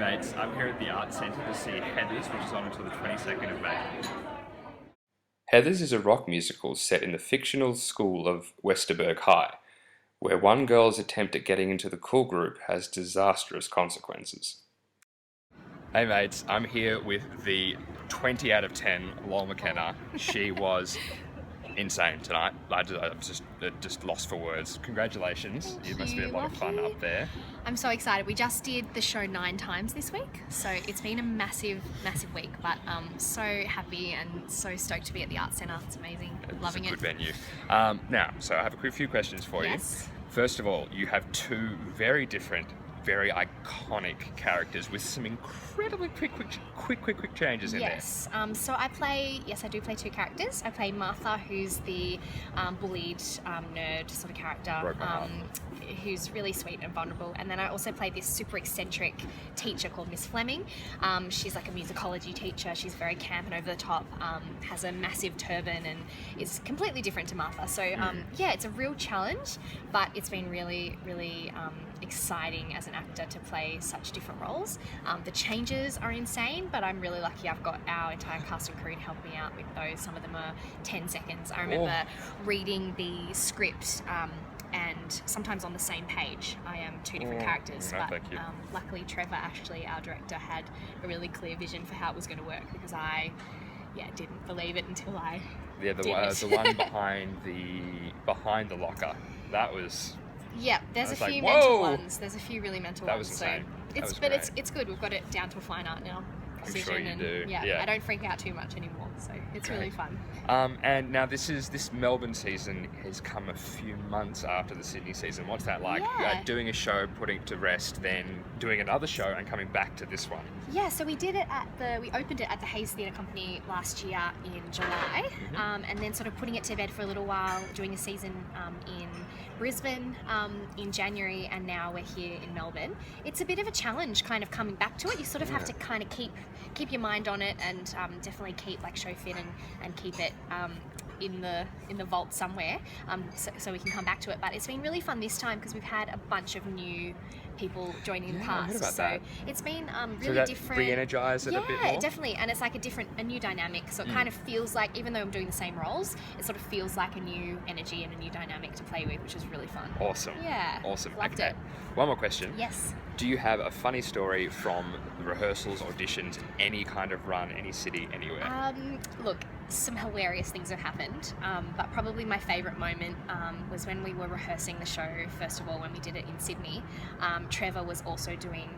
mates, I'm here at the Arts Centre to see Heathers, which is on until the 22nd of May. Heathers is a rock musical set in the fictional school of Westerberg High, where one girl's attempt at getting into the cool group has disastrous consequences. Hey mates, I'm here with the 20 out of 10 Lauren McKenna. She was insane tonight. I'm just lost for words. Congratulations. It must be a lot of fun up there. I'm so excited. We just did the show 9 times this week, so it's been a massive week, but so happy and so stoked to be at the Arts Centre. It's amazing. Loving it. It's a good venue. Now, so I have a few questions for you. First of all, you have 2 very different, very iconic characters with some incredibly quick changes in there. So I do play 2 characters. I play Martha, who's the bullied nerd sort of character, who's really sweet and vulnerable. And then I also play this super eccentric teacher called Miss Fleming. She's like a musicology teacher. She's very camp and over the top, has a massive turban, and is completely different to Martha. So it's a real challenge, but it's been really exciting as an actor to play such different roles. The changes are insane, but I'm really lucky I've got our entire cast and crew to help me out with those. Some of them are 10 seconds. I remember reading the script and sometimes on the same page I am 2 different characters, but luckily Trevor, Ashley, our director, had a really clear vision for how it was going to work, because I didn't believe it until I did it. The one behind the locker, that was... Yeah, there's a few mental ones. There's a few really mental ones. That was insane. So it's good. We've got it down to a fine art now. I'm sure you do. Yeah, I don't freak out too much anymore, so it's really fun. And now this Melbourne season has come a few months after the Sydney season. What's that like? Doing a show, putting it to rest, then doing another show and coming back to this one. Yeah, so we did it we opened it at the Hayes Theatre Company last year in July, and then sort of putting it to bed for a little while, doing a season in Brisbane in January, and now we're here in Melbourne. It's a bit of a challenge kind of coming back to it. You sort of have to kind of keep your mind on it, and definitely keep like show fit and keep it in the vault somewhere, so we can come back to it. But it's been really fun this time because we've had a bunch of new people joining the cast, so it's been really different. Re-energize it a bit more? Yeah, definitely, and it's like a new dynamic, so it kind of feels like, even though I'm doing the same roles, it sort of feels like a new energy and a new dynamic to play with, which is really fun. Awesome. Yeah. Awesome. Loved it. One more question. Yes. Do you have a funny story from the rehearsals, auditions, any kind of run, any city, anywhere? Look, some hilarious things have happened, but probably my favourite moment was when we were rehearsing the show. First of all, when we did it in Sydney, Trevor was also doing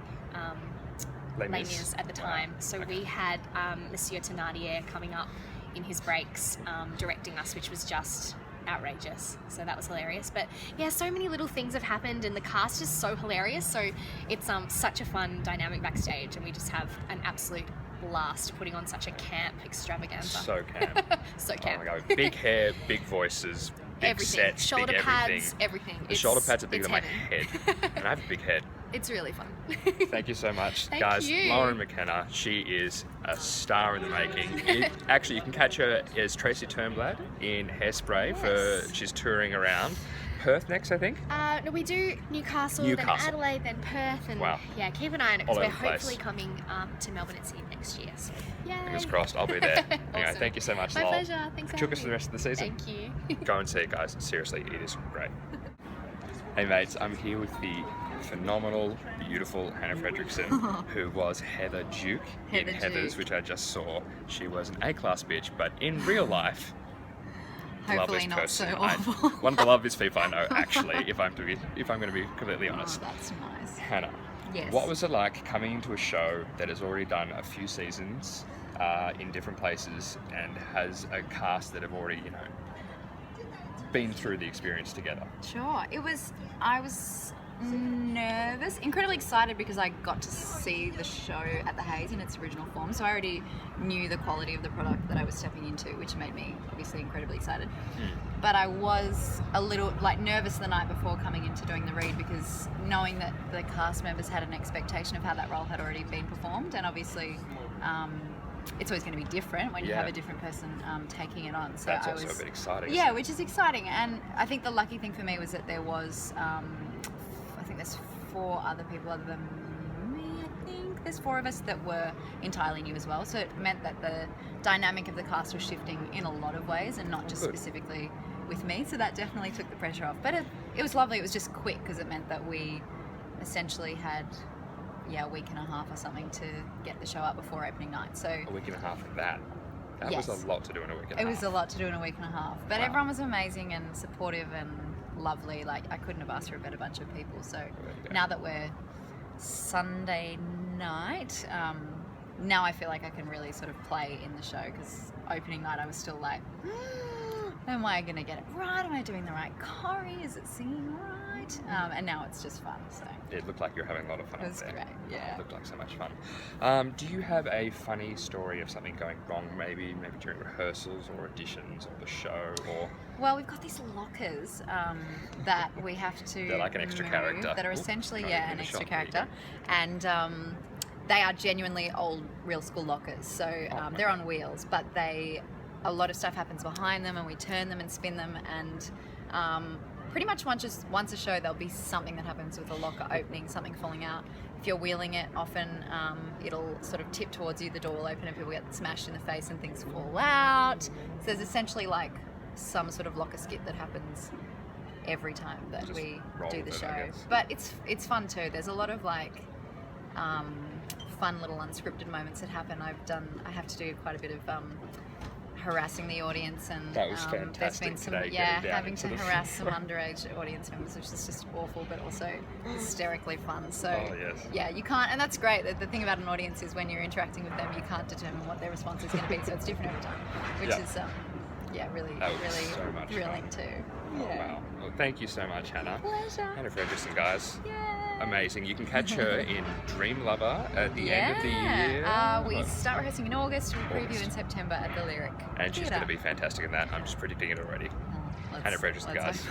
Les Mis at the time, so we had Monsieur Thénardier coming up in his breaks, directing us, which was just outrageous. So that was hilarious. But yeah, so many little things have happened, and the cast is so hilarious, so it's such a fun dynamic backstage, and we just have an absolute blast putting on such a camp extravaganza. So camp. So camp. Oh my god, big hair, big voices, big everything. sets, shoulder big pads, everything. The shoulder pads are bigger than my head, and I have a big head. It's really fun. Thank you so much, Thank guys. you. Lauren McKenna, she is a star in the making. Actually, you can catch her as Tracy Turnblad in Hairspray. She's touring around. Perth next, I think? No, we do Newcastle, then Adelaide, then Perth, and keep an eye on it, because we're hopefully coming to Melbourne and Sydney next year. So, yay. Fingers crossed, I'll be there. Awesome. Anyway, thank you so much, My Lol. pleasure. Thanks for having me. For the rest of the season. Thank you. Go and see it, guys. Seriously, it is great. Hey mates, I'm here with the phenomenal, beautiful Hannah Fredrickson, who was Heather Duke in Heathers, which I just saw. She was an A-class bitch, but in real life, hopefully not person. so awful. One of the loveliest people I know, actually, if I'm going to be completely honest. Oh, that's nice. Hannah, yes. What was it like coming into a show that has already done a few seasons in different places and has a cast that have already, been through the experience together? Sure. I was nervous, incredibly excited, because I got to see the show at the Hayes in its original form, so I already knew the quality of the product that I was stepping into, which made me obviously incredibly excited. But I was a little nervous the night before coming into doing the read, because knowing that the cast members had an expectation of how that role had already been performed, and obviously it's always going to be different when you have a different person taking it on. So that's also a bit exciting. Yeah, which is exciting. And I think the lucky thing for me was that there was, I think there's 4 other people other than me, I think, there's 4 of us that were entirely new as well, so it meant that the dynamic of the cast was shifting in a lot of ways and not just specifically with me, so that definitely took the pressure off. But it was lovely. It was just quick because it meant that we essentially had a week and a half or something to get the show up before opening night. So a week and a half of that. That yes. was a lot to do in a week and a half. It was a lot to do in a week and a half. But everyone was amazing and supportive and lovely. Like, I couldn't have asked for a better bunch of people. So now that we're Sunday night, now I feel like I can really sort of play in the show, because opening night I was still like, am I going to get it right? Am I doing the right choreo? Is it singing right? And now it's just fun. So it looked like you're having a lot of fun. It was great, yeah. It looked like so much fun. Do you have a funny story of something going wrong, maybe during rehearsals or auditions or the show? Or well, we've got these lockers that we have to they're like an extra character. That are essentially an extra character, and they are genuinely old real school lockers. So they're on wheels, but a lot of stuff happens behind them, and we turn them and spin them, and pretty much once a show there'll be something that happens with the locker opening, something falling out. If you're wheeling it, often it'll sort of tip towards you, the door will open and people get smashed in the face and things fall out. So there's essentially like some sort of locker skit that happens every time that we do the show. But it's fun too. There's a lot of like fun little unscripted moments that happen. I have to do quite a bit of harassing the audience, and that was fantastic. There's been some today, having to harass some underage audience members, which is just awful but also hysterically fun. So you can't, and that's great. The thing about an audience is when you're interacting with them, you can't determine what their response is going to be, so it's different every time, which is really so much thrilling fun. too. Oh, wow. Well, thank you so much, Hannah. Pleasure. Hannah Fredrickson, guys. Yay. Amazing. You can catch her in Dream Lover at the end of the year. We start rehearsing in August. We preview in September at the Lyric. And she's going to be fantastic in that. I'm just predicting it already. Hannah Fredrickson, guys.